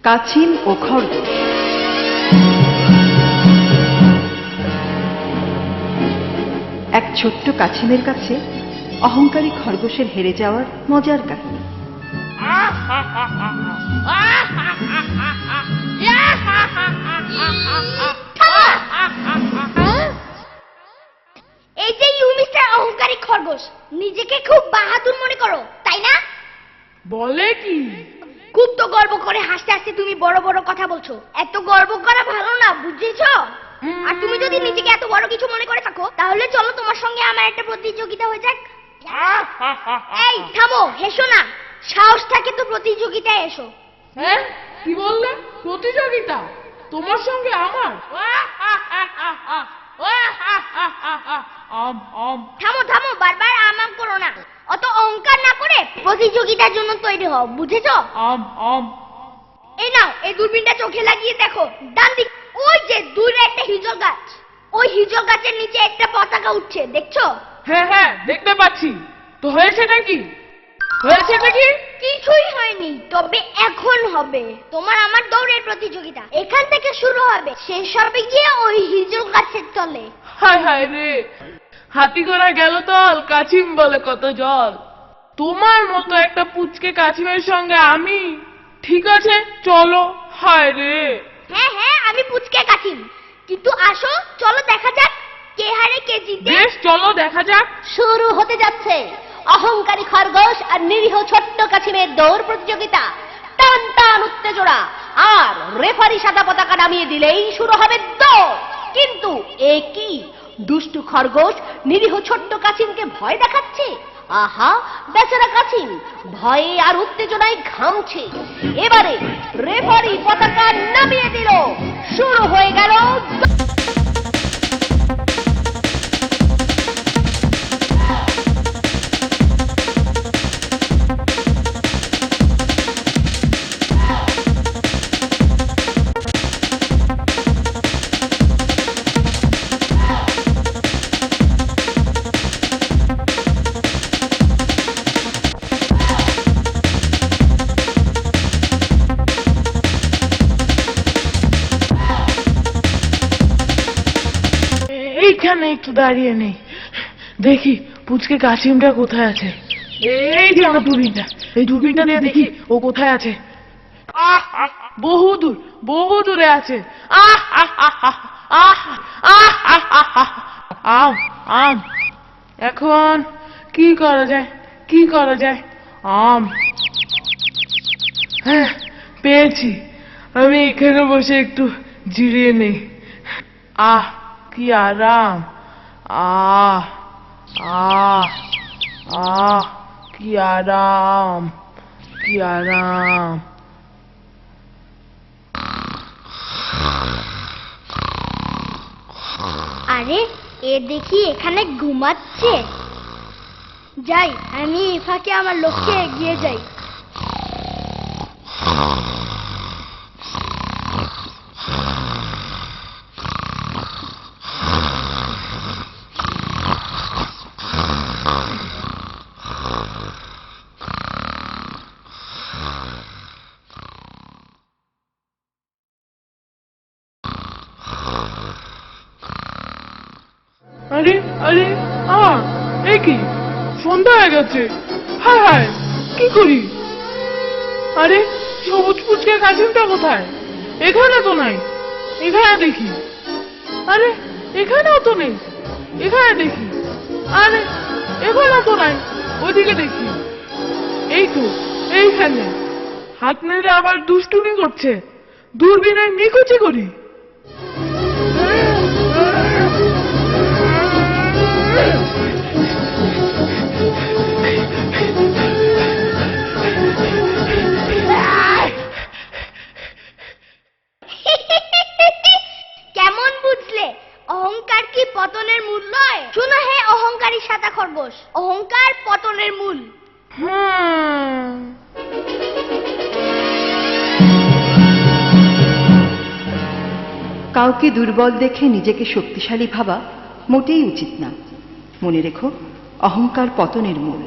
কাছিম ও খরগোশ। এক ছোট্ট কাছিমের কাছে অহংকারী খরগোশের হেরে যাওয়ার মজার কাহিনী। এই যে ইউ মিস্টার অহংকারী খরগোশ, নিজেকে খুব বাহাদুর মনে করো, তাই না? বলে কি? খুব তো গর্ব করে হাসতে হাসতে তুমি বড় বড় কথা বলছো। এত গর্ব করা ভালো না, বুঝেছো? আর তুমি যদি নিজেকে এত বড় কিছু মনে করে থাকো, তাহলে চলো তোমার সঙ্গে আমার একটা প্রতিযোগিতা হয়ে যাক। এই থামো, হেসো না। সাহস থাকে তো প্রতিযোগিতায় এসো। হ্যাঁ, কি বললে? প্রতিযোগিতা তোমার সঙ্গে আমার? থামো থামো, বারবার আমাম করো না। অত অহংকার না করে প্রতিযোগিতার জন্য তৈরি হও, বুঝেছো? এই নাও, এই দূরবীনটা চোখে লাগিয়ে দেখো। ডান দিক, ওই যে দূরে একটা হিজল গাছ, ওই হিজল গাছের নিচে একটা পতাকা উঠছে, দেখছো? হ্যাঁ হ্যাঁ, দেখতে পাচ্ছি। তো হয়েছে নাকি? হয়েছে নাকি? কিছুই হয়নি, তবে এখন হবে। তোমার আমার দৌড়ের প্রতিযোগিতা এখান থেকে শুরু হবে, শেষ হবে গিয়ে ওই হিজল গাছের তলে। হায় হায় রে, হাতি ঘোড়া গেল তল, কাছিম বলে কত জল। তোমার মতো একটা পুচকে কাছিমের সঙ্গে আমি? ঠিক আছে, চলো। হায় রে। হ্যাঁ হ্যাঁ, আমি পুচকে কাছিম, কিন্তু আসো, চলো দেখা যাক কে হারে কে জিতে। বেশ, চলো দেখা যাক। শুরু হতে যাচ্ছে অহংকারী খরগোশ আর নিরীহ ছোট্ট কাছিমের দৌড় প্রতিযোগিতা। টান টান উত্তেজনা, আর রেফারি সাদা পতাকা নামিয়ে দিলেই শুরু হবে দৌড়। কিন্তু এ কি, দুষ্টু খরগোশ নিরীহ ছোট্ট কাছিমকে ভয় দেখাচ্ছে। আহা, বেচারা কাছিম ভয়ে আর উত্তেজনায় ঘামছে। এবারে রেফারি পতাকা নামিয়ে দিল, শুরু হয়ে গেল। এইখানে একটু দাঁড়িয়ে নেই, দেখি পুচকে কাছিমটা কোথায় আছে। এই যে আমার দূরবীনটা, এই দূরবীনটা দিয়ে দেখি ও কোথায় আছে। বহু দূর, বহু দূরে আছে। আম আম, এখন কি করা যায়, কি করা যায়? আম, হ্যাঁ পেয়েছি। আমি এখানে বসে একটু জিরিয়ে নেই। কি আরাম। কি আরাম, কি আরাম। আরে, এ দেখি এখানে ঘুমাচ্ছে। যাই, আমি এই ফাঁকে আমার লক্ষ্যে এগিয়ে যাই। আরে আরে, এ কি, সন্ধ্যা হয়ে গেছে। হায় হায়, কি করি? আরে, সবুজ পুচকে কাছিমটা কোথায়? এখানে তো নাই। এখানে দেখি, আরে এখানেও তো নেই। এখানে দেখি, আরে এখানেও তো নাই। ওইদিকে দেখি, এই তো এইখানে। হাত নেড়ে আবার দুষ্টুমি করছে। দূরবীনের নিকুচি করি। কেমন বুঝলে অহংকার কি পতনের মূল নয়? শুনো হে অহংকারী সাদা খরগোশ, অহংকার পতনের মূল। কাউকে দুর্বল দেখে নিজেকে শক্তিশালী ভাবা মোটেই উচিত না। মনে রেখো, অহংকার পতনের মূল।